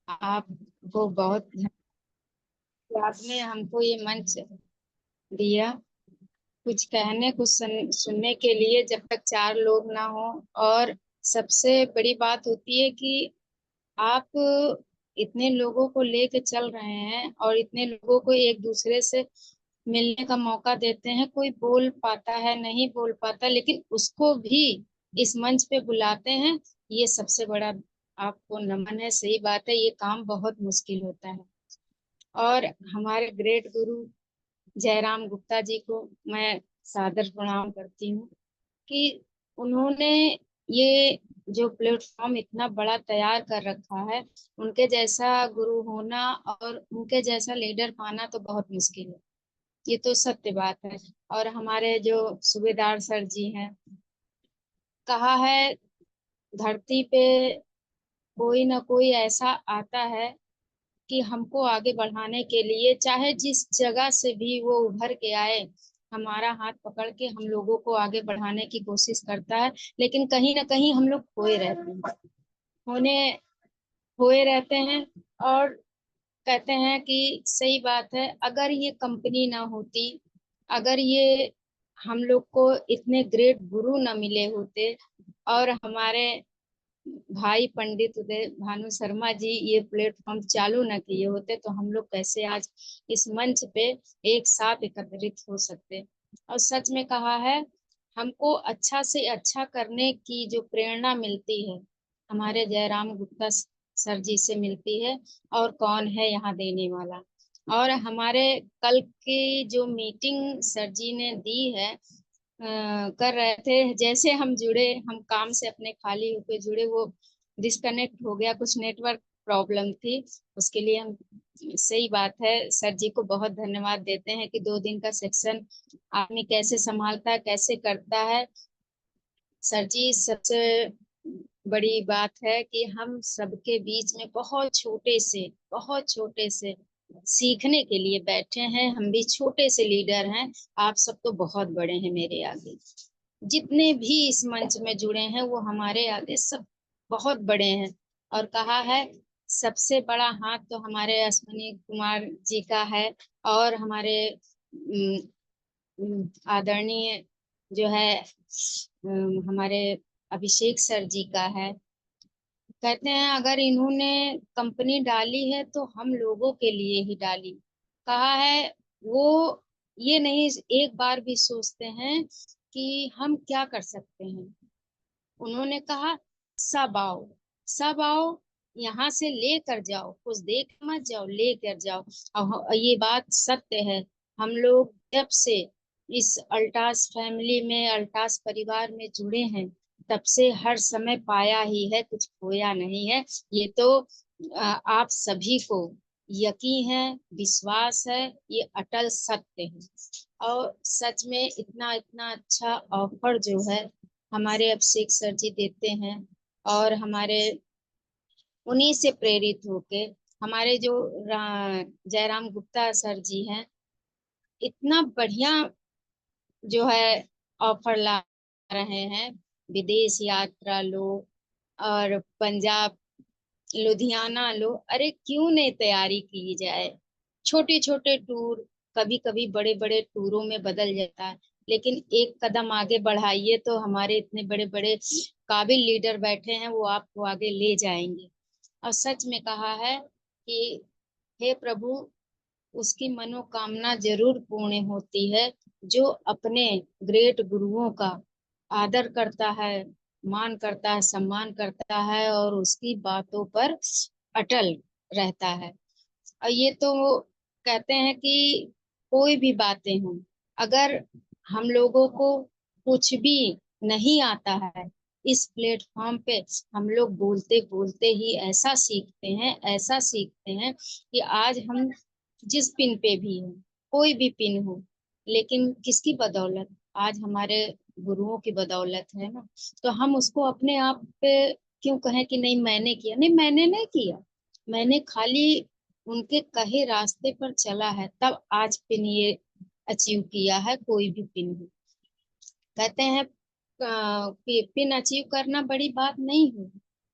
आपको बहुत आपने हमको ये मंच दिया कुछ कहने कुछ सुनने के लिए, जब तक चार लोग ना हो। और सबसे बड़ी बात होती है कि आप इतने लोगों को लेके चल रहे हैं और इतने लोगों को एक दूसरे से मिलने का मौका देते हैं। कोई बोल पाता है, नहीं बोल पाता, लेकिन उसको भी इस मंच पे बुलाते हैं। ये सबसे बड़ा आपको नमन है। सही बात है, ये काम बहुत मुश्किल होता है। और हमारे ग्रेट गुरु जयराम गुप्ता जी को मैं सादर प्रणाम करती हूँ कि उन्होंने ये जो प्लेटफॉर्म इतना बड़ा तैयार कर रखा है। उनके जैसा गुरु होना और उनके जैसा लीडर पाना तो बहुत मुश्किल है। ये तो सत्य बात है। और हमारे जो सूबेदार सर जी हैं, कहा है धरती पे कोई ना कोई ऐसा आता है कि हमको आगे बढ़ाने के लिए, चाहे जिस जगह से भी वो उभर के आए, हमारा हाथ पकड़ के हम लोगों को आगे बढ़ाने की कोशिश करता है। लेकिन कहीं ना कहीं हम लोग खोए रहते हैं, होने खोए रहते हैं। और कहते हैं कि सही बात है, अगर ये कंपनी ना होती, अगर ये हम लोग को इतने ग्रेट गुरु ना मिले होते, और हमारे भाई पंडित उदय भानु शर्मा जी ये प्लेटफॉर्म चालू न किए होते, तो हम लोग कैसे आज इस मंच पे एक साथ एकत्रित हो सकते। और सच में कहा है, हमको अच्छा से अच्छा करने की जो प्रेरणा मिलती है, हमारे जयराम गुप्ता सर जी से मिलती है। और कौन है यहाँ देने वाला। और हमारे कल की जो मीटिंग सर जी ने दी है, कर रहे थे, जैसे हम जुड़े, हम काम से अपने खाली होके जुड़े, वो डिस्कनेक्ट हो गया, कुछ नेटवर्क प्रॉब्लम थी। उसके लिए हम, सही बात है, सर जी को बहुत धन्यवाद देते हैं कि 2 दिन का सेक्शन आदमी कैसे संभालता है, कैसे करता है। सर जी, सबसे बड़ी बात है कि हम सबके बीच में बहुत छोटे से सीखने के लिए बैठे हैं। हम भी छोटे से लीडर हैं। आप सब तो बहुत बड़े हैं मेरे आगे। जितने भी इस मंच में जुड़े हैं वो हमारे आगे सब बहुत बड़े हैं। और कहा है, सबसे बड़ा हाथ तो हमारे अश्विनी कुमार जी का है। और हमारे आदरणीय जो है हमारे अभिषेक सर जी का है। कहते हैं अगर इन्होंने कंपनी डाली है तो हम लोगों के लिए ही डाली। कहा है वो ये नहीं एक बार भी सोचते हैं कि हम क्या कर सकते हैं। उन्होंने कहा सब आओ, सब आओ, यहाँ से लेकर जाओ, कुछ देख मत जाओ, लेकर जाओ। और ये बात सत्य है। हम लोग जब से इस अल्टास फैमिली में, अल्टास परिवार में जुड़े हैं, तब से हर समय पाया ही है, कुछ खोया नहीं है। ये तो आप सभी को यकीन है, विश्वास है, ये अटल सत्य है। और सच में इतना इतना अच्छा ऑफर जो है हमारे अभिषेक सर जी देते हैं। और हमारे उन्हीं से प्रेरित होके हमारे जो जयराम गुप्ता सर जी हैं, इतना बढ़िया जो है ऑफर ला रहे हैं। विदेश यात्रा लो और पंजाब, लुधियाना लो, अरे क्यों नहीं तैयारी की जाए। छोटे छोटे टूर कभी कभी बड़े बड़े टूरों में बदल जाता है, लेकिन एक कदम आगे बढ़ाइए तो हमारे इतने बड़े बड़े काबिल लीडर बैठे हैं, वो आपको आगे ले जाएंगे। और सच में कहा है कि हे प्रभु, उसकी मनोकामना जरूर पूर्ण होती है जो अपने ग्रेट गुरुओं का आदर करता है, मान करता है, सम्मान करता है और उसकी बातों पर अटल रहता है। और ये तो कहते हैं कि कोई भी बातें हों, अगर हम लोगों को कुछ भी नहीं आता है, इस प्लेटफॉर्म पे हम लोग बोलते बोलते ही ऐसा सीखते हैं, ऐसा सीखते हैं कि आज हम जिस पिन पे भी हो, कोई भी पिन हो, लेकिन किसकी बदौलत, आज हमारे गुरुओं की बदौलत है ना। तो हम उसको अपने आप पे क्यों कहें कि नहीं मैंने किया, नहीं मैंने नहीं किया। मैंने खाली उनके कहे रास्ते पर चला है, तब आज पिन ये अचीव किया है, कोई भी पिन हो। कहते हैं पिन अचीव करना बड़ी बात नहीं है,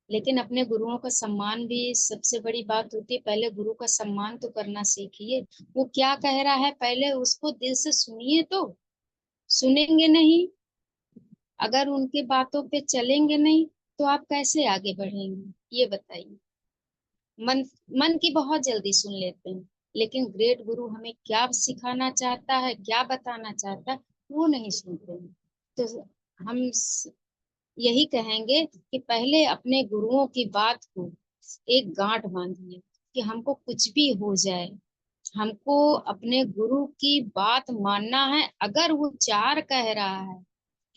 लेकिन अपने गुरुओं का सम्मान भी सबसे बड़ी बात होती है। पहले गुरु का सम्मान तो करना सीखिए। वो क्या कह रहा है पहले उसको दिल से सुनिए। तो सुनेंगे नहीं, अगर उनके बातों पे चलेंगे नहीं, तो आप कैसे आगे बढ़ेंगे, ये बताइए। मन मन की बहुत जल्दी सुन लेते हैं, लेकिन ग्रेट गुरु हमें क्या सिखाना चाहता है, क्या बताना चाहता है, वो नहीं सुनते हैं। तो हम यही कहेंगे कि पहले अपने गुरुओं की बात को एक गांठ बांधिए, कि हमको कुछ भी हो जाए, हमको अपने गुरु की बात मानना है। अगर वो 4 कह रहा है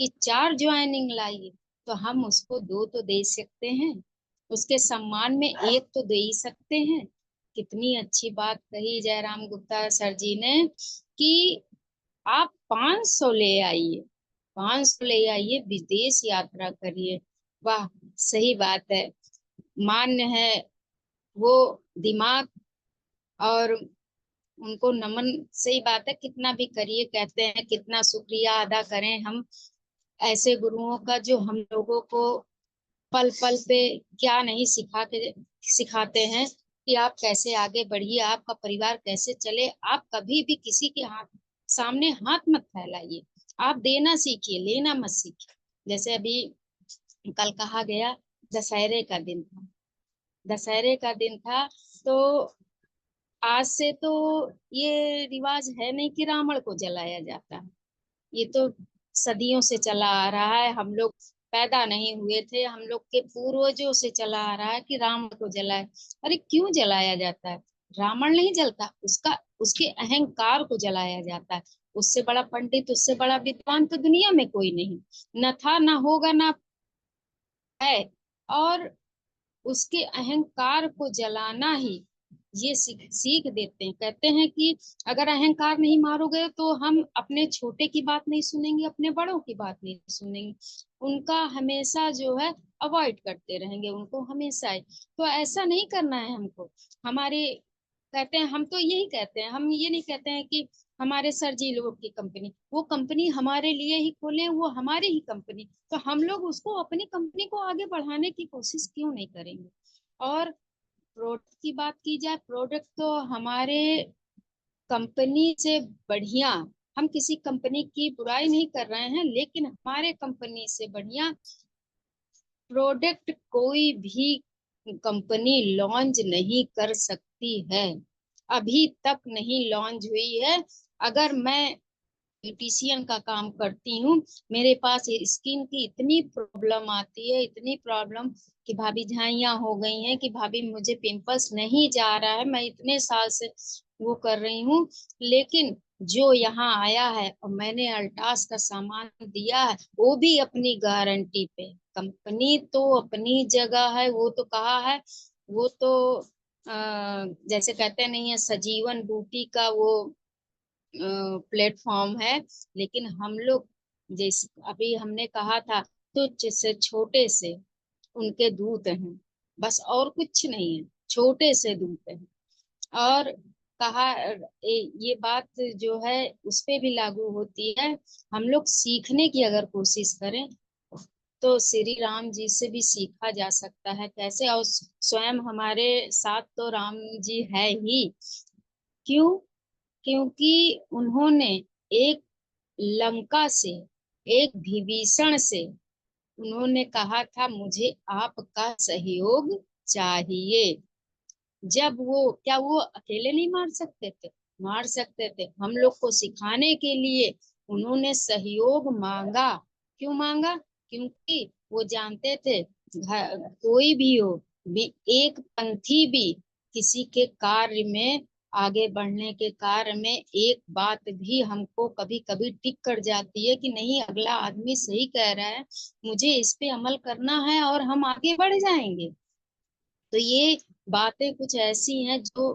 कि 4 ज्वाइनिंग लाइए, तो हम उसको 2 तो दे सकते हैं, उसके सम्मान में 1 तो दे ही सकते हैं। कितनी अच्छी बात कही जयराम गुप्ता सर जी ने कि आप 500 ले आइए, 500 ले आइए, विदेश यात्रा करिए। वाह, सही बात है, मान्य है वो दिमाग। और उनको नमन, सही बात है, कितना भी करिए, कहते हैं कितना शुक्रिया अदा करें हम ऐसे गुरुओं का, जो हम लोगों को पल पल पे क्या नहीं सिखाते हैं कि आप कैसे आगे बढ़िए, आपका परिवार कैसे चले। आप कभी भी किसी के सामने हाथ मत फैलाइए, आप देना सीखिए, लेना मत सीखिए। जैसे अभी कल कहा गया, दशहरे का दिन था, दशहरे का दिन था, तो आज से तो ये रिवाज है नहीं कि रावण को जलाया जाता है। ये तो सदियों से चला आ रहा है, हम लोग पैदा नहीं हुए थे, हम लोग के पूर्वजों से चला आ रहा है कि रावण को जलाए। अरे क्यों जलाया जाता है? रावण नहीं जलता, उसका उसके अहंकार को जलाया जाता है। उससे बड़ा पंडित, उससे बड़ा विद्वान तो दुनिया में कोई नहीं, न था, न होगा, न है। और उसके अहंकार को जलाना ही ये सीख देते हैं। कहते हैं कि अगर अहंकार नहीं मारोगे तो हम अपने छोटे की बात नहीं सुनेंगे, अपने बड़ों की बात नहीं सुनेंगे, उनका हमेशा जो है अवॉइड करते रहेंगे, उनको हमेशा ही। तो ऐसा नहीं करना है हमको। हमारे कहते हैं, हम तो यही कहते हैं, हम ये नहीं कहते हैं कि हमारे सर जी लोग की कंपनी, वो कंपनी हमारे लिए ही खोले, वो हमारी ही कंपनी, तो हम लोग उसको, अपनी कंपनी को आगे बढ़ाने की कोशिश क्यों नहीं करेंगे। और प्रोडक्ट की बात की जाए, प्रोडक्ट तो हमारे कंपनी से बढ़िया, हम किसी कंपनी की बुराई नहीं कर रहे हैं, लेकिन हमारे कंपनी से बढ़िया प्रोडक्ट कोई भी कंपनी लॉन्च नहीं कर सकती है, अभी तक नहीं लॉन्च हुई है। अगर मैं ब्यूटिशियन का काम करती हूँ, मेरे पास स्किन की इतनी प्रॉब्लम आती है, इतनी प्रॉब्लम कि भाभी झाइयाँ हो गई हैं, कि भाभी मुझे पिंपल्स नहीं जा रहा है, मैं इतने साल से वो कर रही हूँ। लेकिन जो यहाँ आया है और मैंने अल्टास का सामान दिया है, वो भी अपनी गारंटी पे, कंपनी तो अपनी जगह है, वो तो कहा है, वो तो जैसे कहते नहीं है, सजीवन बूटी का वो प्लेटफॉर्म है। लेकिन हम लोग, जैसे अभी हमने कहा था, तुच्छ से छोटे से उनके दूत हैं, बस और कुछ नहीं है, छोटे से दूत हैं। और कहा ये बात जो है उस पे भी लागू होती है। हम लोग सीखने की अगर कोशिश करें, तो श्री राम जी से भी सीखा जा सकता है कैसे, और स्वयं हमारे साथ तो राम जी है ही। क्यों? क्योंकि उन्होंने एक लंका से, एक विभीषण से उन्होंने कहा था, मुझे आपका सहयोग चाहिए। जब वो, क्या वो अकेले नहीं मार सकते थे? मार सकते थे। हम लोग को सिखाने के लिए उन्होंने सहयोग मांगा। क्यों मांगा? क्योंकि वो जानते थे, कोई भी हो, एक पंथी भी किसी के कार्य में, आगे बढ़ने के कार्य में एक बात भी हमको कभी कभी टिक कर जाती है कि नहीं, अगला आदमी सही कह रहा है, मुझे इस पे अमल करना है और हम आगे बढ़ जाएंगे। तो ये बातें कुछ ऐसी हैं जो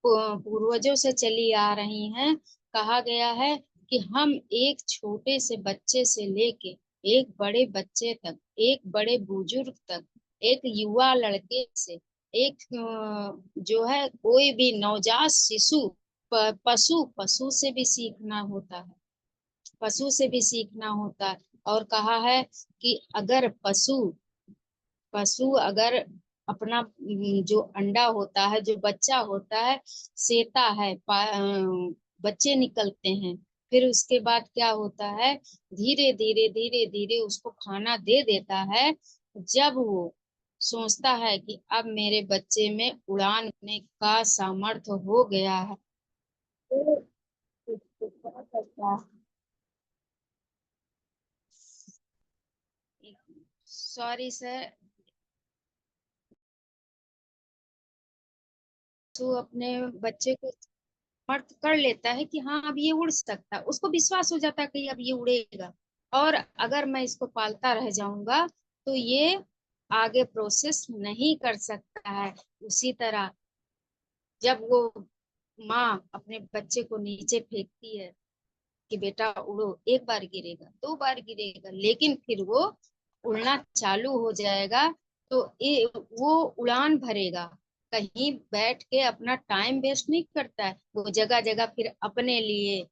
पूर्वजों से चली आ रही हैं। कहा गया है कि हम एक छोटे से बच्चे से लेके एक बड़े बच्चे तक, एक बड़े बुजुर्ग तक, एक युवा लड़के से, एक जो है कोई भी नवजात शिशु, पशु, पशु से भी सीखना होता है, पशु से भी सीखना होता है। और कहा है कि अगर पशु पशु अगर अपना जो अंडा होता है, जो बच्चा होता है, सेता है, बच्चे निकलते हैं, फिर उसके बाद क्या होता है, धीरे धीरे धीरे धीरे उसको खाना दे देता है। जब वो सोचता है कि अब मेरे बच्चे में उड़ान भरने का सामर्थ्य हो गया है, तो उसको क्या करता है, सॉरी सर, तो अपने बच्चे को समर्थ कर लेता है कि हाँ अब ये उड़ सकता है, उसको विश्वास हो जाता है कि अब ये उड़ेगा। और अगर मैं इसको पालता रह जाऊंगा तो ये आगे प्रोसेस नहीं कर सकता है। उसी तरह जब वो माँ अपने बच्चे को नीचे फेंकती है कि बेटा उड़ो, एक बार गिरेगा, दो बार गिरेगा, लेकिन फिर वो उड़ना चालू हो जाएगा, तो वो उड़ान भरेगा, कहीं बैठ के अपना टाइम वेस्ट नहीं करता है, वो जगह जगह फिर अपने लिए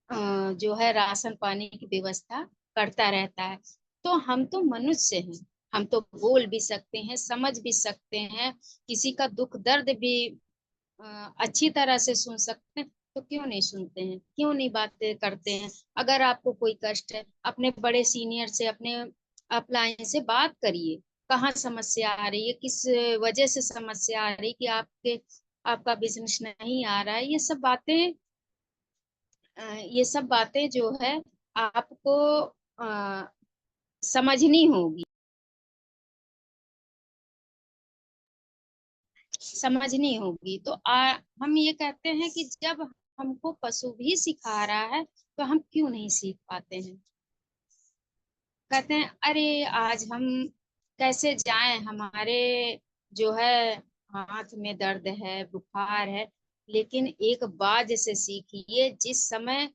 जो है राशन पानी की व्यवस्था करता रहता है। तो हम तो मनुष्य हैं, हम तो बोल भी सकते हैं, समझ भी सकते हैं, किसी का दुख दर्द भी अच्छी तरह से सुन सकते हैं, तो क्यों नहीं सुनते हैं, क्यों नहीं बातें करते हैं। अगर आपको कोई कष्ट है, अपने बड़े सीनियर से, अपने अपलाइन से बात करिए, कहाँ समस्या आ रही है, किस वजह से समस्या आ रही है कि आपका बिजनेस नहीं आ रहा है। ये सब बातें जो है आपको अ, समझनी होगी, समझनी होगी। तो हम ये कहते हैं कि जब हमको पशु भी सिखा रहा है तो हम क्यों नहीं सीख पाते हैं। कहते हैं अरे आज हम कैसे जाएं, हमारे जो है हाथ में दर्द है, बुखार है, लेकिन एक बाज से सीखिए, जिस समय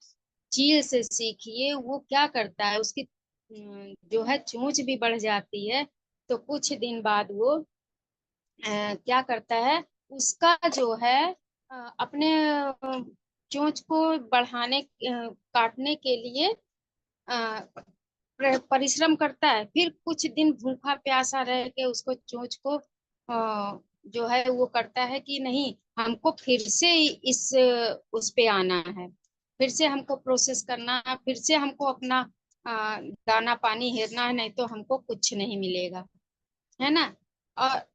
चील से सीखिए, वो क्या करता है, उसकी जो है चोंच भी बढ़ जाती है, तो कुछ दिन बाद वो क्या करता है, उसका जो है अपने चोंच को बढ़ाने काटने के लिए परिश्रम करता है, फिर कुछ दिन भूखा प्यासा रह के उसको चोंच को जो है वो करता है कि नहीं, हमको फिर से इस उस पे आना है, फिर से हमको प्रोसेस करना है, फिर से हमको अपना दाना पानी हेरना है, नहीं तो हमको कुछ नहीं मिलेगा, है ना। और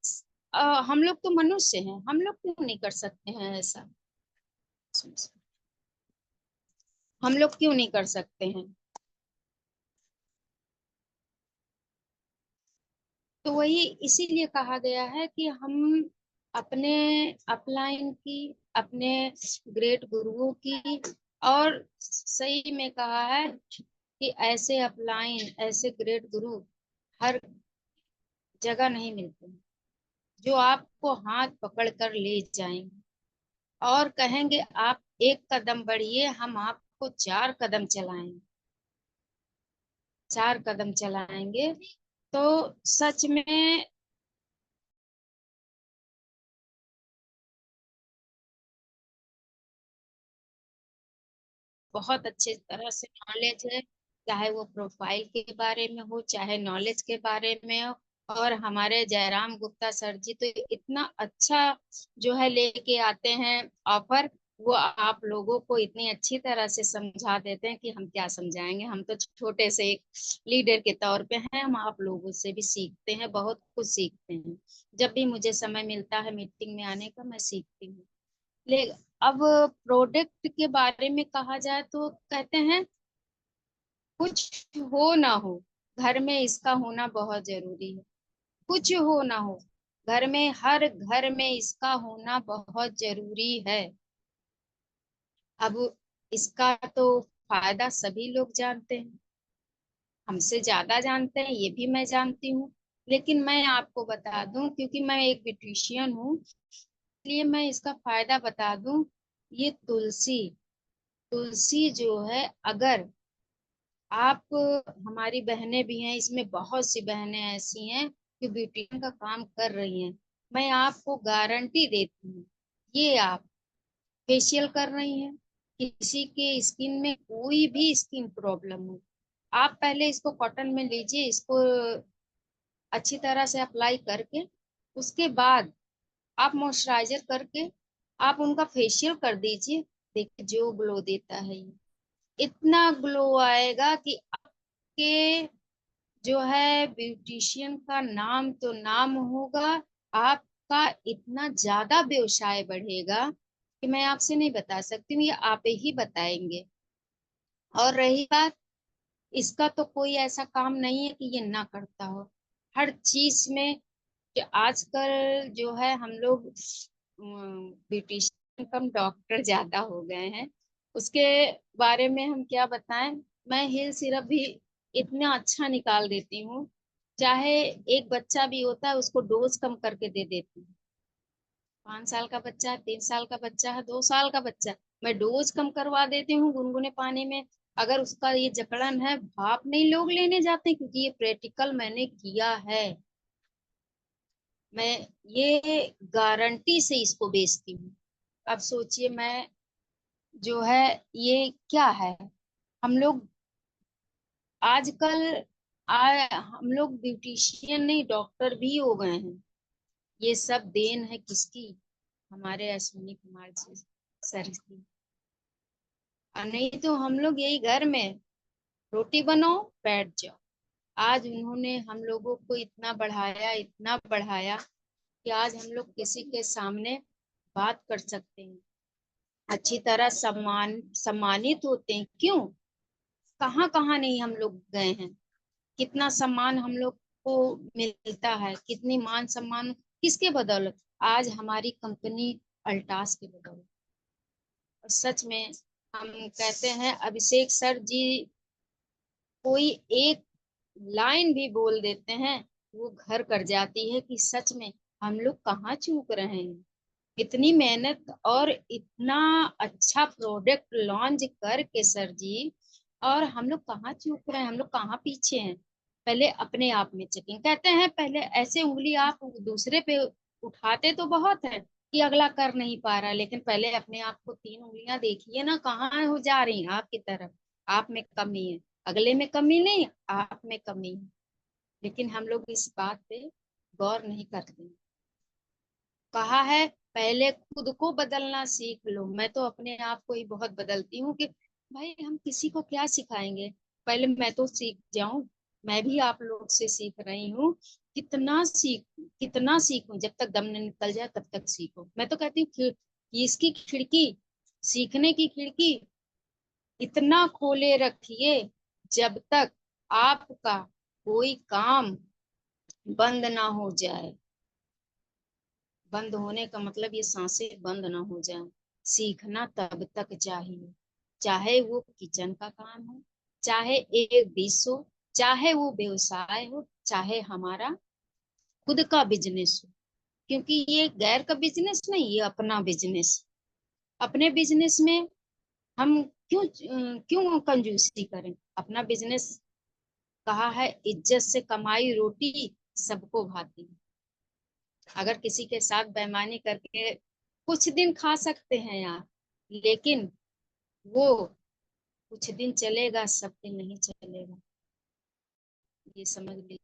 हम लोग तो मनुष्य हैं, हम लोग क्यों नहीं कर सकते हैं ऐसा, हम लोग क्यों नहीं कर सकते हैं। तो वही इसीलिए कहा गया है कि हम अपने अपलाइन की, अपने ग्रेट गुरुओं की, और सही में कहा है कि ऐसे अपलाइन, ऐसे ग्रेट गुरु हर जगह नहीं मिलते हैं, जो आपको हाथ पकड़ कर ले जाएंगे और कहेंगे आप एक कदम बढ़िए, हम आपको चार कदम चलाएंगे, चार कदम चलाएंगे। तो सच में बहुत अच्छे तरह से नॉलेज है, चाहे वो प्रोफाइल के बारे में हो, चाहे नॉलेज के बारे में हो। और हमारे जयराम गुप्ता सर जी तो इतना अच्छा जो है लेके आते हैं ऑफर, वो आप लोगों को इतनी अच्छी तरह से समझा देते हैं कि हम क्या समझाएंगे, हम तो छोटे से एक लीडर के तौर पे हैं, हम आप लोगों से भी सीखते हैं, बहुत कुछ सीखते हैं। जब भी मुझे समय मिलता है मीटिंग में आने का, मैं सीखती हूँ। ले अब प्रोडक्ट के बारे में कहा जाए तो कहते हैं कुछ हो ना हो, घर में इसका होना बहुत जरूरी है। कुछ हो ना हो, घर में, हर घर में इसका होना बहुत जरूरी है। अब इसका तो फायदा सभी लोग जानते हैं, हमसे ज्यादा जानते हैं, ये भी मैं जानती हूँ। लेकिन मैं आपको बता दूं, क्योंकि मैं एक ब्यूटिशियन हूँ, इसलिए मैं इसका फायदा बता दूं। ये तुलसी, तुलसी जो है, अगर आप, हमारी बहनें भी हैं इसमें, बहुत सी बहनें ऐसी हैं कि ब्यूटिशियन का काम कर रही हैं, मैं आपको गारंटी देती हूँ, ये आप फेशियल कर रही हैं, किसी के स्किन में कोई भी स्किन प्रॉब्लम हो, आप पहले इसको कॉटन में लीजिए, इसको अच्छी तरह से अप्लाई करके उसके बाद आप मॉइस्चराइजर करके आप उनका फेशियल कर दीजिए। देखिए जो ग्लो देता है ये, इतना ग्लो आएगा कि आपके जो है ब्यूटिशियन का नाम तो नाम होगा, आपका इतना ज्यादा व्यवसाय बढ़ेगा कि मैं आपसे नहीं बता सकती हूँ, ये आप ही बताएंगे। और रही बात, इसका तो कोई ऐसा काम नहीं है कि ये ना करता हो, हर चीज में। जो आजकल जो है हम लोग ब्यूटिशियन कम डॉक्टर ज्यादा हो गए हैं, उसके बारे में हम क्या बताएं। मैं हेयर सिरप भी इतना अच्छा निकाल देती हूँ, चाहे एक बच्चा भी होता है उसको डोज कम करके दे देती हूँ। 5 साल का बच्चा है, 3 साल का बच्चा है, 2 साल का बच्चा है, मैं डोज कम करवा देती हूँ गुनगुने पानी में। अगर उसका ये जकड़न है, भाप नहीं लोग लेने जाते हैं, क्योंकि ये प्रैक्टिकल मैंने किया है। मैं ये गारंटी से इसको बेचती हूँ। अब सोचिए, मैं जो है ये क्या है, हम लोग आजकल हम लोग ब्यूटिशियन नहीं डॉक्टर भी हो गए हैं। ये सब देन है किसकी? हमारे अश्विनी कुमार जी सर की। और नहीं तो हम लोग यही घर में रोटी बनाओ बैठ जाओ। आज उन्होंने हम लोगों को इतना बढ़ाया, इतना बढ़ाया कि आज हम लोग किसी के सामने बात कर सकते हैं, अच्छी तरह सम्मानित होते हैं। क्यों? कहाँ कहाँ नहीं हम लोग गए हैं, कितना सम्मान हम लोग को मिलता है, कितनी मान सम्मान किसके बदौलत? आज हमारी कंपनी अल्टास के बदौलत। और सच में हम कहते हैं, अभिषेक सर जी कोई एक लाइन भी बोल देते हैं, वो घर कर जाती है कि सच में हम लोग कहाँ चूक रहे हैं। इतनी मेहनत और इतना अच्छा प्रोडक्ट लॉन्च करके सर जी, और हम लोग कहाँ चूक रहे हैं, हम लोग कहाँ पीछे हैं। पहले अपने आप में चेकिंग, कहते हैं पहले ऐसे उंगली आप दूसरे पे उठाते तो बहुत है कि अगला कर नहीं पा रहा, लेकिन पहले अपने आप को 3 उंगलियां देखिए ना, कहाँ हो जा रही हैं आपकी तरफ। आप में कमी है, अगले में कमी नहीं, आप में कमी है। लेकिन हम लोग इस बात पे गौर नहीं करते। कहा है पहले खुद को बदलना सीख लो। मैं तो अपने आप को ही बहुत बदलती हूँ कि भाई हम किसी को क्या सिखाएंगे, पहले मैं तो सीख जाऊं। मैं भी आप लोग से सीख रही हूँ, कितना सीखूं, जब तक दम न निकल जाए तब तक सीखो। मैं तो कहती हूँ कि इसकी खिड़की, सीखने की खिड़की इतना खोले रखिए जब तक आपका कोई काम बंद ना हो जाए। बंद होने का मतलब ये सांसें बंद ना हो जाए। सीखना तब तक चाहिए, चाहे वो किचन का काम हो, चाहे एक डिश हो, चाहे वो व्यवसाय हो, चाहे हमारा खुद का बिजनेस हो। क्योंकि ये गैर का बिजनेस नहीं, ये अपना बिजनेस। अपने बिजनेस में हम क्यों कंजूसी करें? अपना बिजनेस, कहा है इज्जत से कमाई रोटी सबको भाती है। अगर किसी के साथ बेईमानी करके कुछ दिन खा सकते हैं आप, लेकिन वो कुछ दिन चलेगा, सब दिन नहीं चलेगा। ये समझ लीजिए।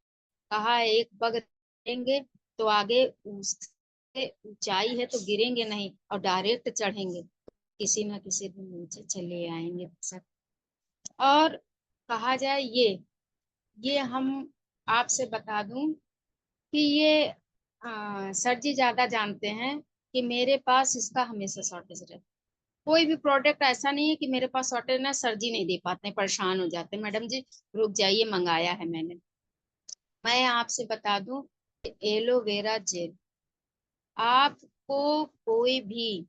कहा है एक पग देंगे तो आगे उससे ऊंचाई है तो गिरेंगे नहीं, और डायरेक्ट चढ़ेंगे किसी ना किसी दिन नीचे चले आएंगे सब। और कहा जाए ये हम आपसे बता दूं कि ये सर जी ज्यादा जानते हैं कि मेरे पास इसका हमेशा शॉर्टेज रहता है। कोई भी प्रोडक्ट ऐसा नहीं है कि मेरे पास शॉर्टेज ना, सर जी नहीं दे पाते, परेशान हो जाते, मैडम जी रुक जाइए मंगाया है मैंने। मैं आपसे बता दूं, एलोवेरा जेल, आपको कोई भी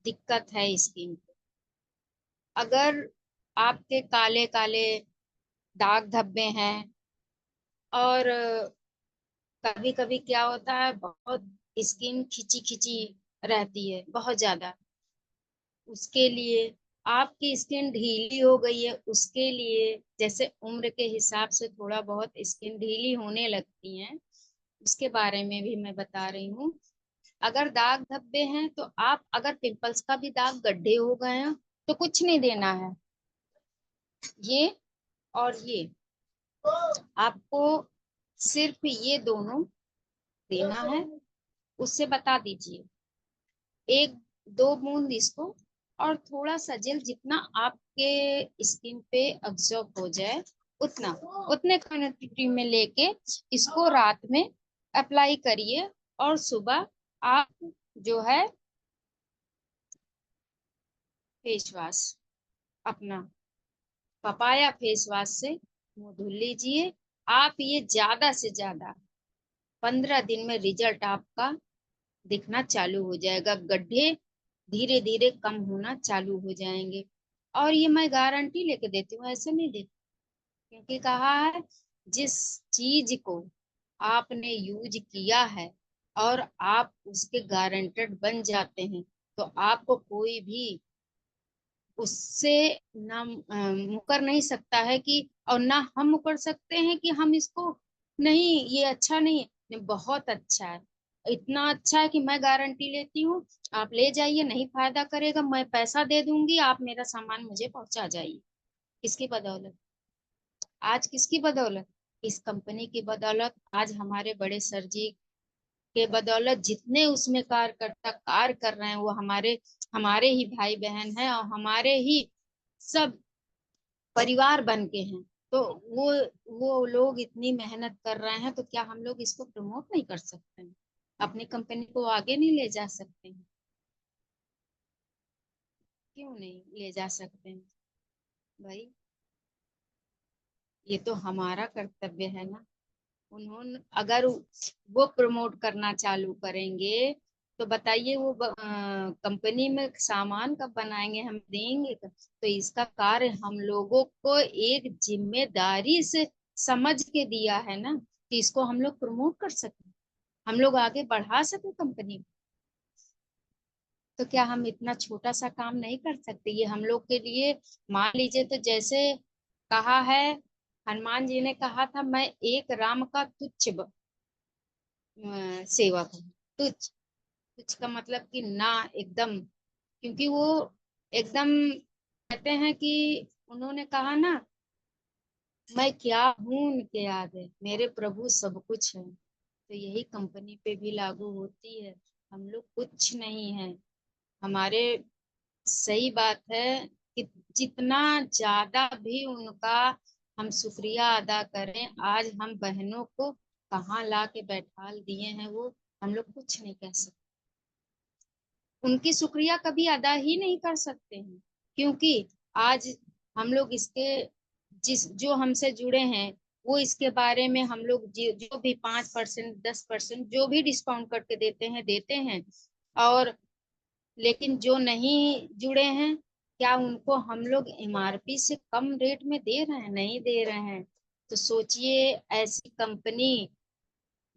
दिक्कत है स्किन को, अगर आपके काले काले दाग धब्बे हैं, और कभी कभी क्या होता है बहुत स्किन खिंची खिंची रहती है बहुत ज्यादा, उसके लिए, आपकी स्किन ढीली हो गई है उसके लिए, जैसे उम्र के हिसाब से थोड़ा बहुत स्किन ढीली होने लगती है, उसके बारे में भी मैं बता रही हूँ। अगर दाग धब्बे हैं तो आप, अगर पिंपल्स का भी दाग गड्ढे हो गए हैं तो कुछ नहीं देना है, ये और ये आपको सिर्फ ये दोनों देना है। उससे बता दीजिए, 1-2 बूंद इसको, और थोड़ा सा जेल, जितना आपके स्किन पे अब्जॉर्ब हो जाए उतना, उतने क्वांटिटी में लेके इसको रात में अप्लाई करिए। और सुबह आप जो है फेस वॉश अपना पपाया फेस वॉश से मुंह धुल लीजिए। आप ये ज्यादा से ज्यादा 15 दिन में रिजल्ट आपका दिखना चालू हो जाएगा। गड्ढे धीरे धीरे कम होना चालू हो जाएंगे। और ये मैं गारंटी लेके देती हूँ, ऐसे नहीं देती, क्योंकि कहा है जिस चीज को आपने यूज किया है और आप उसके गारंटेड बन जाते हैं, तो आपको कोई भी उससे ना मुकर नहीं सकता है कि, और ना हम मुकर सकते हैं कि हम इसको, नहीं ये अच्छा नहीं है, नहीं, बहुत अच्छा है। इतना अच्छा है कि मैं गारंटी लेती हूँ। आप ले जाइए, नहीं फायदा करेगा मैं पैसा दे दूंगी, आप मेरा सामान मुझे पहुंचा जाइए। किसकी बदौलत? आज किसकी बदौलत? इस कंपनी की बदौलत। आज हमारे बड़े सर जी के बदौलत जितने उसमें कार्यकर्ता कार्य कर रहे हैं, वो हमारे हमारे ही भाई बहन हैं और हमारे ही सब परिवार बन के हैं। तो वो लोग इतनी मेहनत कर रहे हैं, तो क्या हम लोग इसको प्रमोट नहीं कर सकते हैं? अपनी कंपनी को आगे नहीं ले जा सकते हैं? क्यों नहीं ले जा सकते हैं भाई? ये तो हमारा कर्तव्य है ना। उन्होंने अगर वो प्रमोट करना चालू करेंगे, तो बताइए वो कंपनी में सामान कब बनाएंगे, हम देंगे कब? तो इसका कार्य हम लोगों को एक जिम्मेदारी से समझ के दिया है ना, कि इसको हम लोग प्रमोट कर सके, हम लोग आगे बढ़ा सके कंपनी। तो क्या हम इतना छोटा सा काम नहीं कर सकते? ये हम लोग के लिए, मान लीजिए, तो जैसे कहा है, हनुमान जी ने कहा था, मैं एक राम का तुच्छ सेवक हूँ। तुच्छ, तुच्छ का मतलब कि ना, एकदम, क्योंकि वो एकदम कहते हैं कि उन्होंने कहा ना, मैं क्या हूँ उनके आगे, मेरे प्रभु सब कुछ है। तो यही कंपनी पे भी लागू होती है। हम लोग कुछ नहीं है। हमारे, सही बात है कि जितना ज्यादा भी उनका हम शुक्रिया अदा करें, आज हम बहनों को कहाँ ला के बैठा दिए हैं वो, हम लोग कुछ नहीं कह सकते। उनकी शुक्रिया कभी अदा ही नहीं कर सकते हैं, क्योंकि आज हम लोग इसके, जिस जो हमसे जुड़े हैं, वो इसके बारे में हम लोग जो भी 5%, 10% जो भी डिस्काउंट करके देते हैं। और लेकिन जो नहीं जुड़े हैं, क्या उनको हम लोग एमआरपी से कम रेट में दे रहे हैं? नहीं दे रहे हैं। तो सोचिए, ऐसी कंपनी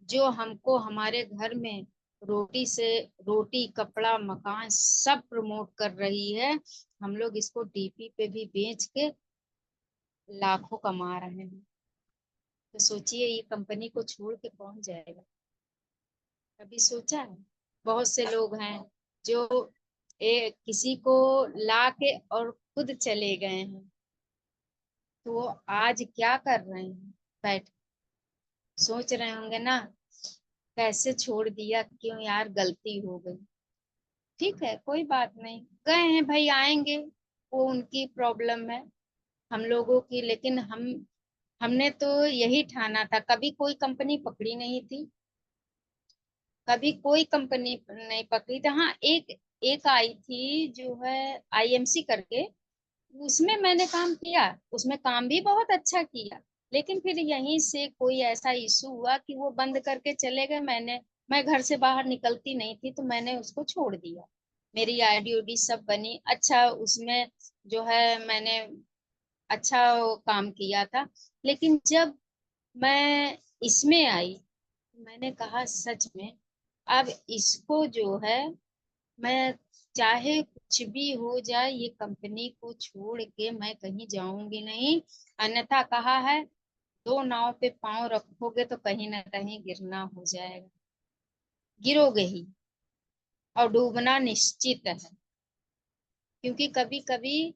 जो हमको हमारे घर में रोटी से, रोटी, कपड़ा, मकान सब प्रमोट कर रही है, हम लोग इसको डीपी पे भी बेच के लाखों कमा रहे हैं। तो सोचिए, ये कंपनी को छोड़ के कौन जाएगा? कभी सोचा है? बहुत से लोग हैं जो किसी को ला के और खुद चले गए हैं, तो वो आज क्या कर रहे हैं? बैठ सोच रहे होंगे ना, कैसे छोड़ दिया, क्यों यार, गलती हो गई। ठीक है, कोई बात नहीं, गए हैं भाई, आएंगे, वो उनकी प्रॉब्लम है, हम लोगों की। लेकिन हमने तो यही ठाना था, कभी कोई कंपनी पकड़ी नहीं थी, कभी कोई कंपनी नहीं पकड़ी थी। हाँ, एक एक आई थी जो है आईएमसी करके, उसमें मैंने काम किया, उसमें काम भी बहुत अच्छा किया। लेकिन फिर यहीं से कोई ऐसा इशू हुआ कि वो बंद करके चले गए। मैं घर से बाहर निकलती नहीं थी, तो मैंने उसको छोड़ दिया। मेरी आईडी उडी सब बनी, अच्छा उसमें जो है मैंने अच्छा वो काम किया था। लेकिन जब मैं इसमें आई, मैंने कहा सच में, अब इसको जो है, मैं चाहे कुछ भी हो जाए, ये कंपनी को छोड़ के मैं कहीं जाऊंगी नहीं। अन्यथा कहा है, दो नाव पे पांव रखोगे तो कहीं ना कहीं गिरना हो जाएगा, गिरोगे ही, और डूबना निश्चित है। क्योंकि कभी कभी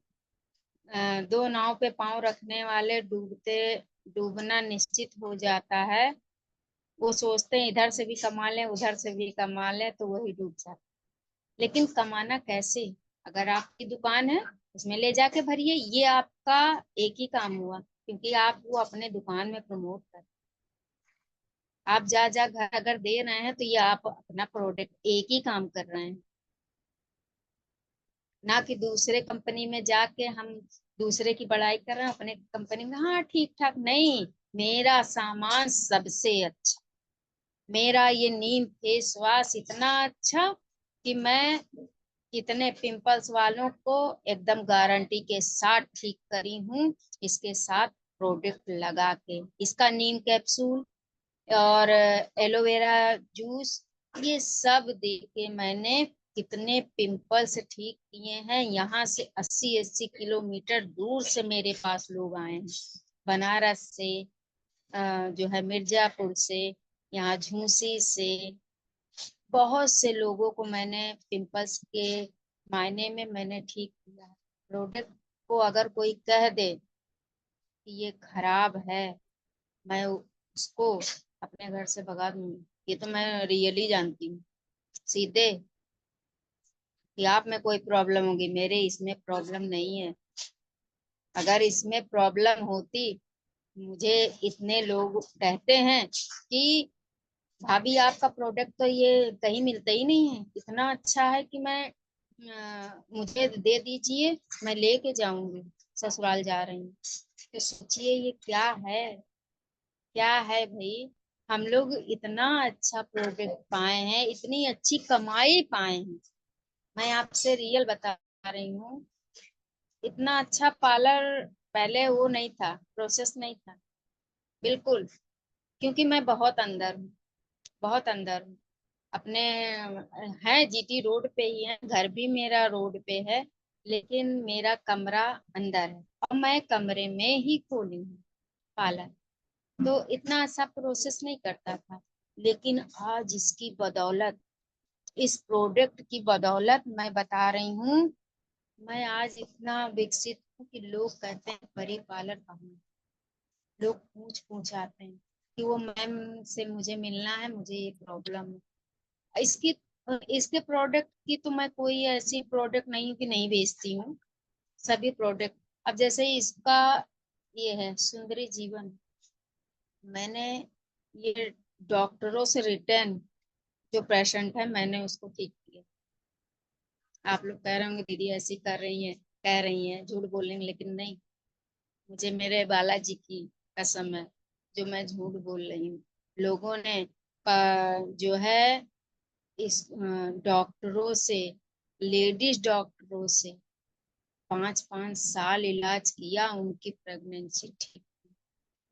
दो नाव पे पांव रखने वाले डूबना निश्चित हो जाता है। वो सोचते हैं इधर से भी कमा लें उधर से भी कमा लें, तो वही डूब जाते। लेकिन कमाना कैसे? अगर आपकी दुकान है उसमें ले जाके भरिए, ये आपका एक ही काम हुआ, क्योंकि आप वो अपने दुकान में प्रमोट कर, आप जा जा घर अगर दे रहे हैं तो ये आप अपना प्रोडक्ट एक ही काम कर रहे हैं, ना कि दूसरे कंपनी में जाके हम दूसरे की बड़ाई कर रहे हैं अपने कंपनी में। हाँ ठीक ठाक नहीं, मेरा सामान सबसे अच्छा, मेरा ये नीम फेस वॉश इतना अच्छा कि मैं कितने पिंपल्स वालों को एकदम गारंटी के साथ ठीक करी हूँ, इसके साथ प्रोडक्ट लगा के। इसका नीम कैप्सूल और एलोवेरा जूस, ये सब दे के मैंने कितने पिंपल्स ठीक किए हैं। यहाँ से 80-80 किलोमीटर दूर से मेरे पास लोग आए हैं, बनारस से, जो है मिर्जापुर से, यहाँ झूसी से, बहुत से लोगों को मैंने पिंपल्स के मायने में मैंने ठीक किया है। प्रोडक्ट को अगर कोई कह दे कि ये खराब है, मैं उसको अपने घर से भगा दूंगी। ये तो मैं रियली जानती हूँ सीधे, कि आप में कोई प्रॉब्लम होगी, मेरे इसमें प्रॉब्लम नहीं है। अगर इसमें प्रॉब्लम होती, मुझे इतने लोग कहते हैं कि भाभी आपका प्रोडक्ट तो ये कहीं मिलता ही नहीं है, इतना अच्छा है कि मैं मुझे दे दीजिए, मैं लेके जाऊंगी, ससुराल जा रही हूँ। तो सोचिए ये क्या है, क्या है भाई। हम लोग इतना अच्छा प्रोडक्ट पाए हैं, इतनी अच्छी कमाई पाए हैं। मैं आपसे रियल बता रही हूँ, इतना अच्छा पार्लर पहले वो नहीं था, प्रोसेस नहीं था बिल्कुल। क्योंकि मैं बहुत अंदर हूँ, बहुत अंदर हूँ अपने, है जीटी रोड पे ही है, घर भी मेरा रोड पे है, लेकिन मेरा कमरा अंदर है और मैं कमरे में ही खोली हूँ पार्लर। तो इतना अच्छा प्रोसेस नहीं करता था, लेकिन आज इसकी बदौलत, इस प्रोडक्ट की बदौलत मैं बता रही हूँ, मैं आज इतना विकसित हूँ कि लोग कहते हैं परी पार्लर कहाँ है? लोग पूछ पूछ आते हैं कि वो मैम से मुझे मिलना है, मुझे ये प्रॉब्लम है। इसके प्रोडक्ट की तो मैं कोई ऐसी प्रोडक्ट नहीं हूँ कि नहीं बेचती हूँ, सभी प्रोडक्ट। अब जैसे इसका ये है सुंदरी जीवन, मैंने ये डॉक्टरों से रिटर्न, जो पेशेंट है मैंने उसको ठीक किया। आप लोग कह रहे होंगे दीदी ऐसी कर रही हैं, कह रही हैं झूठ बोलेंगे, लेकिन नहीं, मुझे मेरे बालाजी की कसम है जो मैं झूठ बोल रही हूँ। लोगों ने जो है इस डॉक्टरों से, लेडीज डॉक्टरों से 5-5 साल इलाज किया, उनकी प्रेगनेंसी ठीक,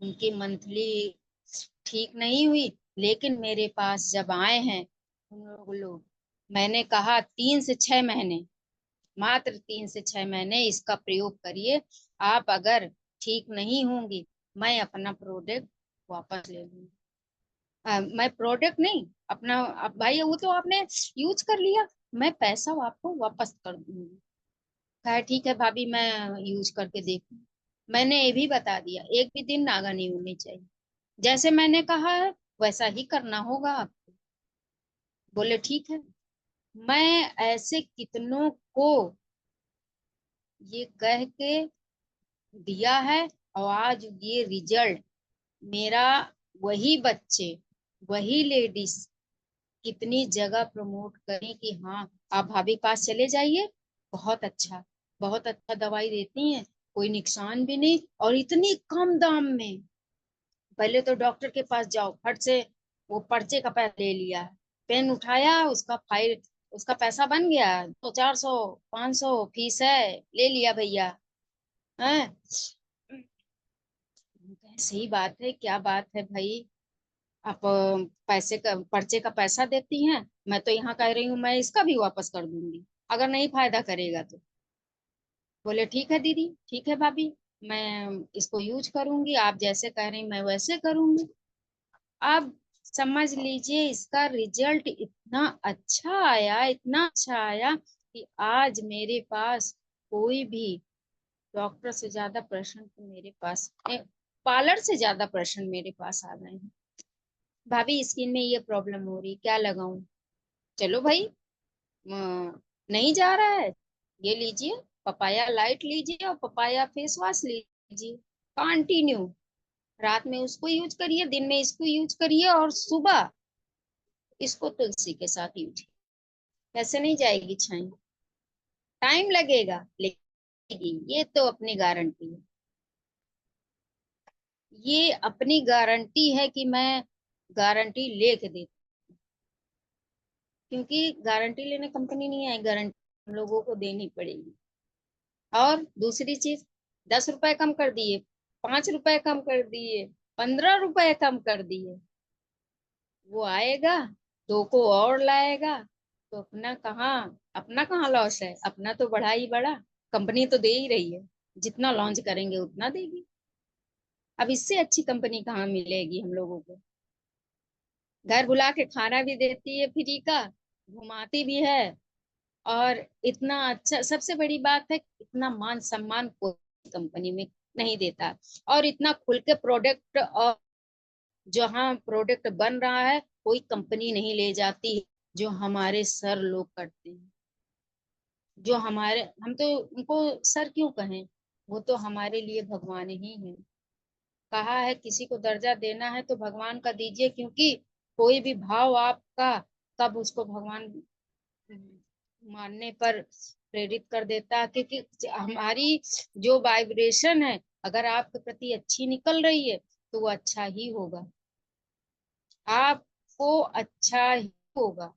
उनकी मंथली ठीक नहीं हुई, लेकिन मेरे पास जब आए हैं उन लोग, मैंने कहा 3 से 6 महीने, मात्र 3 से 6 महीने इसका प्रयोग करिए, आप अगर ठीक नहीं होंगी, मैं अपना प्रोडक्ट वापस ले लूंगी। मैं प्रोडक्ट नहीं अपना, अब भाई वो तो आपने यूज कर लिया, मैं पैसा आपको वापस कर दूंगी। कहा ठीक है भाभी, मैं यूज करके देखूं। मैंने ये भी बता दिया, एक भी दिन नागा नहीं होनी चाहिए, जैसे मैंने कहा है वैसा ही करना होगा आपको। बोले ठीक है। मैं ऐसे कितनों को ये कह के दिया है, और आज ये रिजल्ट मेरा, वही बच्चे, वही लेडीज कितनी जगह प्रमोट करें कि हाँ आप भाभी पास चले जाइए, बहुत अच्छा, बहुत अच्छा दवाई देती हैं, कोई नुकसान भी नहीं और इतनी कम दाम में। पहले तो डॉक्टर के पास जाओ, फट से वो पर्चे का पैसा ले लिया, पेन उठाया, उसका फाइल, उसका पैसा बन गया 200, 400, 500 फीस है, ले लिया भैया। है सही बात है, क्या बात है भाई, आप पैसे का, पर्चे का पैसा देती हैं, मैं तो यहाँ कह रही हूँ मैं इसका भी वापस कर दूंगी अगर नहीं फायदा करेगा तो। बोले ठीक है दीदी, ठीक है भाभी, मैं इसको यूज करूंगी, आप जैसे कह रही मैं वैसे करूंगी। आप समझ लीजिए इसका रिजल्ट इतना अच्छा आया, इतना अच्छा आया कि आज मेरे पास कोई भी डॉक्टर से ज्यादा पेशेंट तो मेरे पास पार्लर से ज्यादा पेशेंट मेरे पास आ गए हैं। भाभी स्किन में ये प्रॉब्लम हो रही, क्या लगाऊं? चलो भाई, नहीं जा रहा है, ये लीजिए, पपाया लाइट लीजिए और पपाया फेस वॉश लीजिए, कंटिन्यू। रात में उसको यूज करिए, दिन में इसको यूज करिए, और सुबह इसको तुलसी के साथ यूज। कैसे नहीं जाएगी छाई? टाइम लगेगा लेगी, ये तो अपनी गारंटी है। ये अपनी गारंटी है कि मैं गारंटी लेके देती, क्योंकि गारंटी लेने कंपनी नहीं आई, गारंटी हम लोगों को देनी पड़ेगी। और दूसरी चीज, 10 रुपए कम कर दिए, 5 रुपए कम कर दिए, 15 रुपए कम कर दिए, वो आएगा, 2 को और लाएगा, तो अपना कहाँ लॉस है? अपना तो बढ़ा ही बढ़ा, कंपनी तो दे ही रही है, जितना लॉन्च करेंगे उतना देगी। अब इससे अच्छी कंपनी कहाँ मिलेगी हम लोगों को? घर बुला के खाना भी देती है फ्री का, घुमाती भी है, और इतना अच्छा, सबसे बड़ी बात है, इतना मान सम्मान कोई कंपनी में नहीं देता। और इतना खुल के प्रोडक्ट, और जहाँ प्रोडक्ट बन रहा है कोई कंपनी नहीं ले जाती, जो हमारे सर लोग करते हैं। जो हमारे, हम तो उनको सर क्यों कहें, वो तो हमारे लिए भगवान ही है। कहा है किसी को दर्जा देना है तो भगवान का दीजिए, क्योंकि कोई भी भाव आपका कब उसको भगवान मानने पर प्रेरित कर देता है। क्योंकि हमारी जो वाइब्रेशन है, अगर आपके प्रति अच्छी निकल रही है तो वो अच्छा ही होगा, आपको अच्छा ही होगा।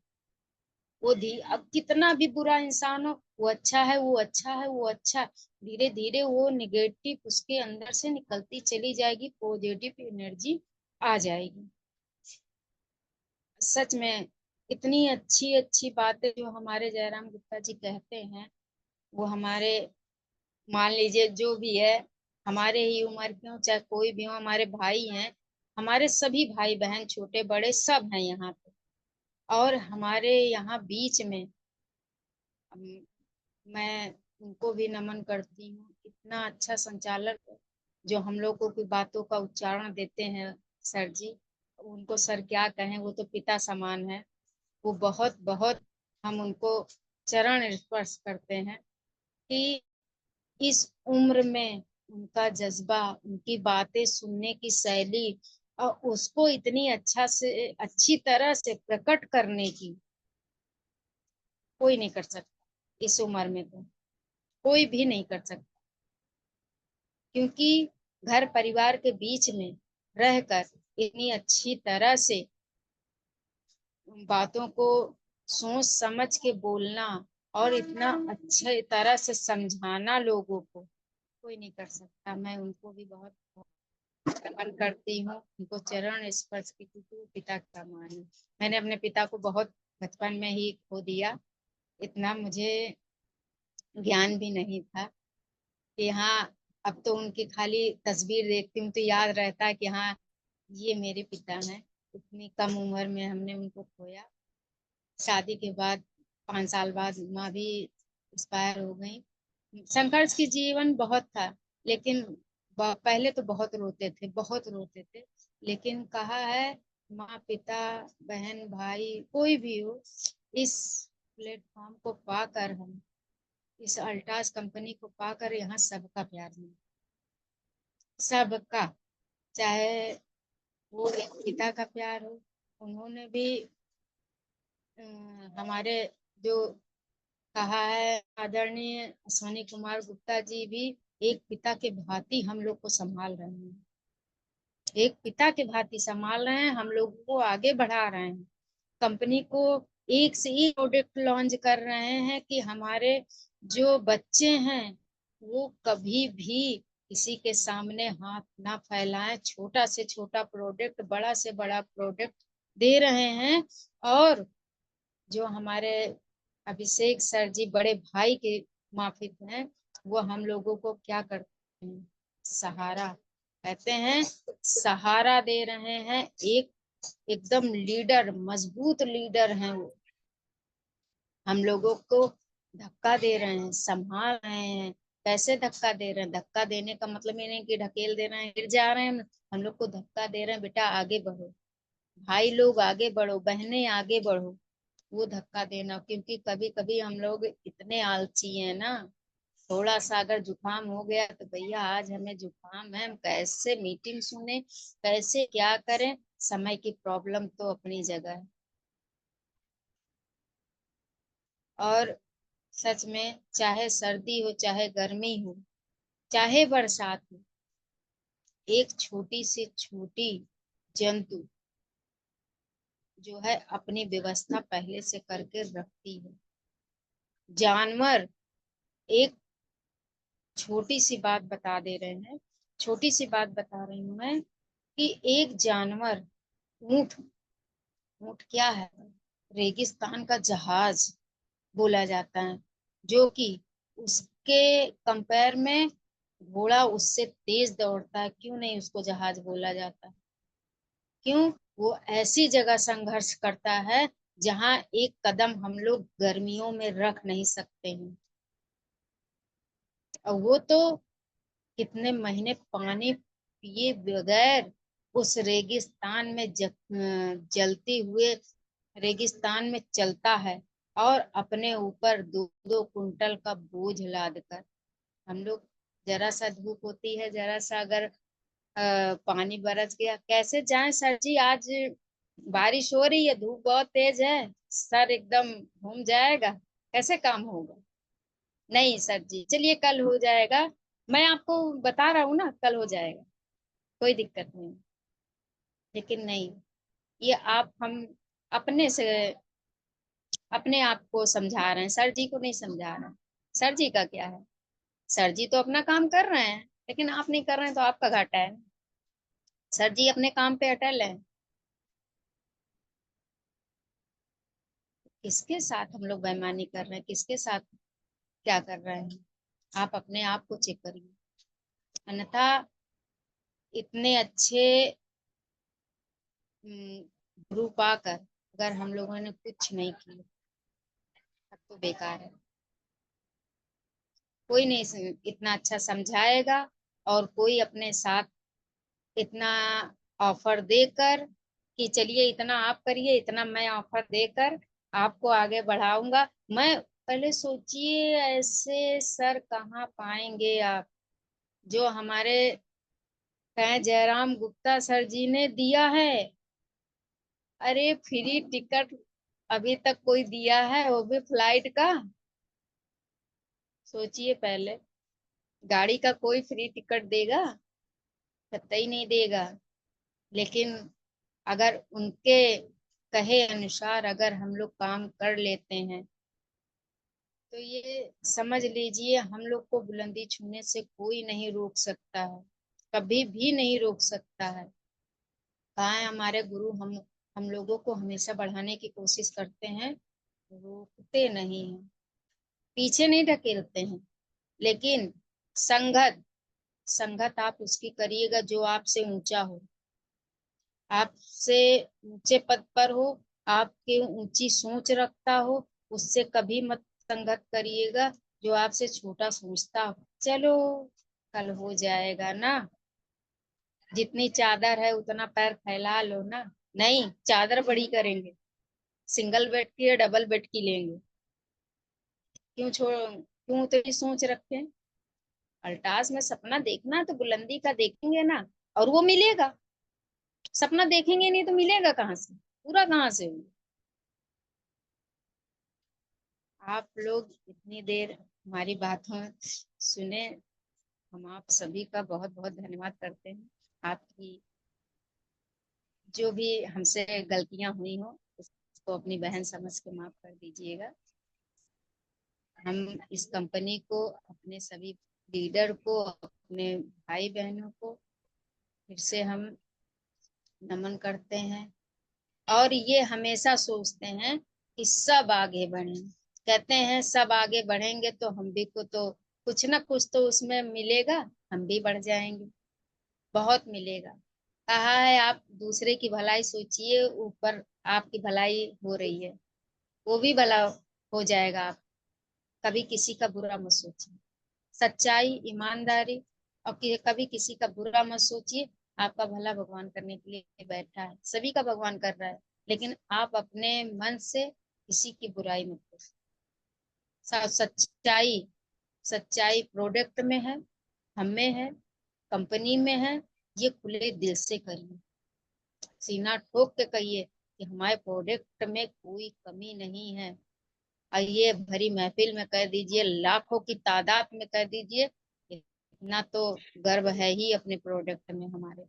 वो अब कितना भी बुरा इंसान हो, वो अच्छा है, वो अच्छा है, वो अच्छा है, धीरे धीरे वो निगेटिव उसके अंदर से निकलती चली जाएगी, पॉजिटिव एनर्जी आ जाएगी। सच में इतनी अच्छी अच्छी बातें जो हमारे जयराम गुप्ता जी कहते हैं, वो हमारे, मान लीजिए जो भी है, हमारे ही उम्र के हो चाहे कोई भी हो, हमारे भाई हैं, हमारे सभी भाई बहन छोटे बड़े सब हैं यहाँ पे। और हमारे यहाँ बीच में मैं उनको भी नमन करती हूँ, इतना अच्छा संचालक जो हम लोगों की बातों का उच्चारण देते हैं, सर जी। उनको सर क्या कहें, वो तो पिता समान है। वो बहुत बहुत, हम उनको चरण स्पर्श करते हैं कि इस उम्र में उनका जज्बा, उनकी बातें सुनने की शैली, और उसको इतनी अच्छी तरह से प्रकट करने की, कोई नहीं कर सकता इस उम्र में, तो कोई भी नहीं कर सकता। क्योंकि घर परिवार के बीच में रहकर इतनी अच्छी तरह से बातों को सोच समझ के बोलना, और इतना अच्छे तरह से समझाना लोगों को, कोई नहीं कर सकता। मैं उनको भी बहुत नमन करती हूँ, उनको चरण स्पर्श की, क्योंकि वो पिता का मान है। मैंने अपने पिता को बहुत बचपन में ही खो दिया, इतना मुझे ज्ञान भी नहीं था कि हाँ, अब तो उनकी खाली तस्वीर देखती हूँ तो याद रहता है कि हाँ, ये मेरे पिता हैं। इतनी कम उम्र में हमने उनको खोया। शादी के बाद 5 साल बाद माँ भी एक्सपायर हो गई। संघर्ष की जीवन बहुत था, लेकिन पहले तो बहुत रोते थे, बहुत रोते थे। लेकिन कहा है, माँ पिता बहन भाई कोई भी हो, इस प्लेटफॉर्म को पाकर, हम इस अल्टास कंपनी को पाकर यहाँ सबका प्यार मिला, सबका। चाहे वो एक पिता का प्यार हो, उन्होंने भी हमारे जो कहा है, आदरणीय अश्वनी कुमार गुप्ता जी भी एक पिता के भांति हम लोग को संभाल रहे हैं, एक पिता के भांति संभाल रहे हैं, हम लोग को आगे बढ़ा रहे हैं, कंपनी को एक से एक प्रोडक्ट लॉन्च कर रहे हैं कि हमारे जो बच्चे हैं वो कभी भी किसी के सामने हाथ ना फैलाएं, छोटा से छोटा प्रोडक्ट, बड़ा से बड़ा प्रोडक्ट दे रहे हैं। और जो हमारे अभिषेक सर जी बड़े भाई के माफिक हैं, वो हम लोगों को क्या करते हैं, सहारा, कहते हैं सहारा दे रहे हैं। एक एकदम लीडर, मजबूत लीडर हैं वो, हम लोगों को धक्का दे रहे हैं, संभाल रहे हैं। कैसे धक्का दे रहे हैं? धक्का देने का मतलब ये नहीं कि ढकेल दे रहे हैं गिर जा रहे हैं, हम लोग को धक्का दे रहे हैं, बेटा आगे बढ़ो, भाई लोग आगे बढ़ो, बहनें आगे बढ़ो, वो धक्का देना। क्योंकि कभी कभी हम लोग इतने आलसी हैं ना, थोड़ा सा अगर जुकाम हो गया तो भैया आज हमें जुकाम है, हम कैसे मीटिंग सुने, कैसे क्या करें। समय की प्रॉब्लम तो अपनी जगह है। और सच में चाहे सर्दी हो, चाहे गर्मी हो, चाहे बरसात हो, एक छोटी से छोटी जंतु जो है अपनी व्यवस्था पहले से करके रखती है। जानवर, एक छोटी सी बात बता दे रहे हैं, छोटी सी बात बता रही हूं मैं, कि एक जानवर, ऊंट, ऊंट क्या है, रेगिस्तान का जहाज बोला जाता है। जो कि उसके कंपेयर में घोड़ा उससे तेज दौड़ता है, क्यों नहीं उसको जहाज बोला जाता? क्यों? वो ऐसी जगह संघर्ष करता है जहां एक कदम हम लोग गर्मियों में रख नहीं सकते हैं। और वो तो कितने महीने पानी पिए बगैर उस रेगिस्तान में जलते हुए रेगिस्तान में चलता है, और अपने ऊपर 2-2 कुंटल का बोझ लाद कर। हम लोग, जरा सा धूप होती है, जरा सा अगर पानी बरस गया, कैसे जाएं सर जी? आज बारिश हो रही है, धूप बहुत तेज है, सर एकदम घूम जाएगा, कैसे काम होगा? नहीं सर जी, चलिए कल हो जाएगा, मैं आपको बता रहा हूँ ना, कल हो जाएगा, कोई दिक्कत नहीं। लेकिन नहीं, ये आप हम अपने से अपने आप को समझा रहे हैं, सर जी को नहीं समझा रहे हैं। सर जी का क्या है? सर जी तो अपना काम कर रहे हैं, लेकिन आप नहीं कर रहे हैं तो आपका घाटा है। सर जी अपने काम पे अटल है। किसके साथ हम लोग बेईमानी कर रहे हैं, किसके साथ क्या कर रहे हैं? आप अपने आप को चेक करिए। अन्यथा इतने अच्छे गुरु पाकर अगर हम लोगों ने कुछ नहीं किया, तब तो बेकार है। कोई नहीं इतना अच्छा समझाएगा, और कोई अपने साथ इतना ऑफर देकर कि चलिए इतना आप करिए, इतना मैं ऑफर देकर आपको आगे बढ़ाऊंगा। मैं, पहले सोचिए, ऐसे सर कहाँ पाएंगे आप, जो हमारे कहें जयराम गुप्ता सर जी ने दिया है। अरे फ्री टिकट अभी तक कोई दिया है, वो भी फ्लाइट का? सोचिए पहले, गाड़ी का कोई फ्री टिकट देगा? कतई नहीं देगा। लेकिन अगर उनके कहे अनुसार अगर हम लोग काम कर लेते हैं, तो ये समझ लीजिए हम लोग को बुलंदी छूने से कोई नहीं रोक सकता है, कभी भी नहीं रोक सकता है। कहाँ है हमारे गुरु? हम लोगों को हमेशा बढ़ाने की कोशिश करते हैं, रोकते नहीं हैं, पीछे नहीं ढकेलते हैं। लेकिन संगत, संगत आप उसकी करिएगा जो आपसे ऊंचा हो, आपसे ऊंचे पद पर हो, आपकी ऊंची सोच रखता हो। उससे कभी मत संगत करिएगा जो आपसे छोटा सोचता हो। चलो कल हो जाएगा ना, जितनी चादर है उतना पैर फैला लो ना। नहीं, चादर बड़ी करेंगे, सिंगल बेड की या डबल बेड की लेंगे? क्यों तो ये सोच रखे हैं? अल्टास में सपना देखना तो बुलंदी का देखेंगे ना, और वो मिलेगा। सपना देखेंगे नहीं तो मिलेगा कहाँ से, पूरा कहाँ से होगा? आप लोग इतनी देर हमारी बातों सुने, हम आप सभी का बहुत बहुत धन्यवाद करते हैं। आपकी जो भी हमसे गलतियां हुई हो, उसको अपनी बहन समझ के माफ कर दीजिएगा। हम इस कंपनी को, अपने सभी लीडर को, अपने भाई बहनों को फिर से हम नमन करते हैं। और ये हमेशा सोचते हैं कि सब आगे बढ़े। कहते हैं सब आगे बढ़ेंगे तो हम भी को तो कुछ ना कुछ तो उसमें मिलेगा, हम भी बढ़ जाएंगे, बहुत मिलेगा। कहा है आप दूसरे की भलाई सोचिए, ऊपर आपकी भलाई हो रही है, वो भी भला हो जाएगा। आप कभी किसी का बुरा मत सोचिए, सच्चाई, ईमानदारी, और कभी किसी का बुरा मत सोचिए। आपका भला भगवान करने के लिए बैठा है, सभी का भगवान कर रहा है, लेकिन आप अपने मन से किसी की बुराई मत करो। सच्चाई, सच्चाई प्रोडक्ट में है, हम में है, कंपनी में है। ये खुले दिल से करिए, सीना ठोक के कहिए कि हमारे प्रोडक्ट में कोई कमी नहीं है। आइए भरी महफिल में कह दीजिए, लाखों की तादाद में कह दीजिए, इतना तो गर्व है ही अपने प्रोडक्ट में हमारे।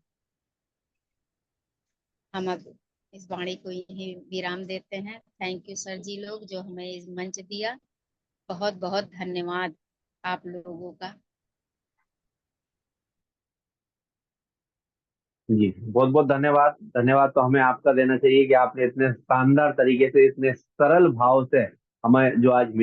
हम अब इस वाणी को यही विराम देते हैं। थैंक यू सर जी लोग जो हमें इस मंच दिया। बहुत बहुत धन्यवाद आप लोगों का। जी, बहुत बहुत धन्यवाद। धन्यवाद तो हमें आपका देना चाहिए कि आपने इतने शानदार तरीके से, इतने सरल भाव से हमें जो आज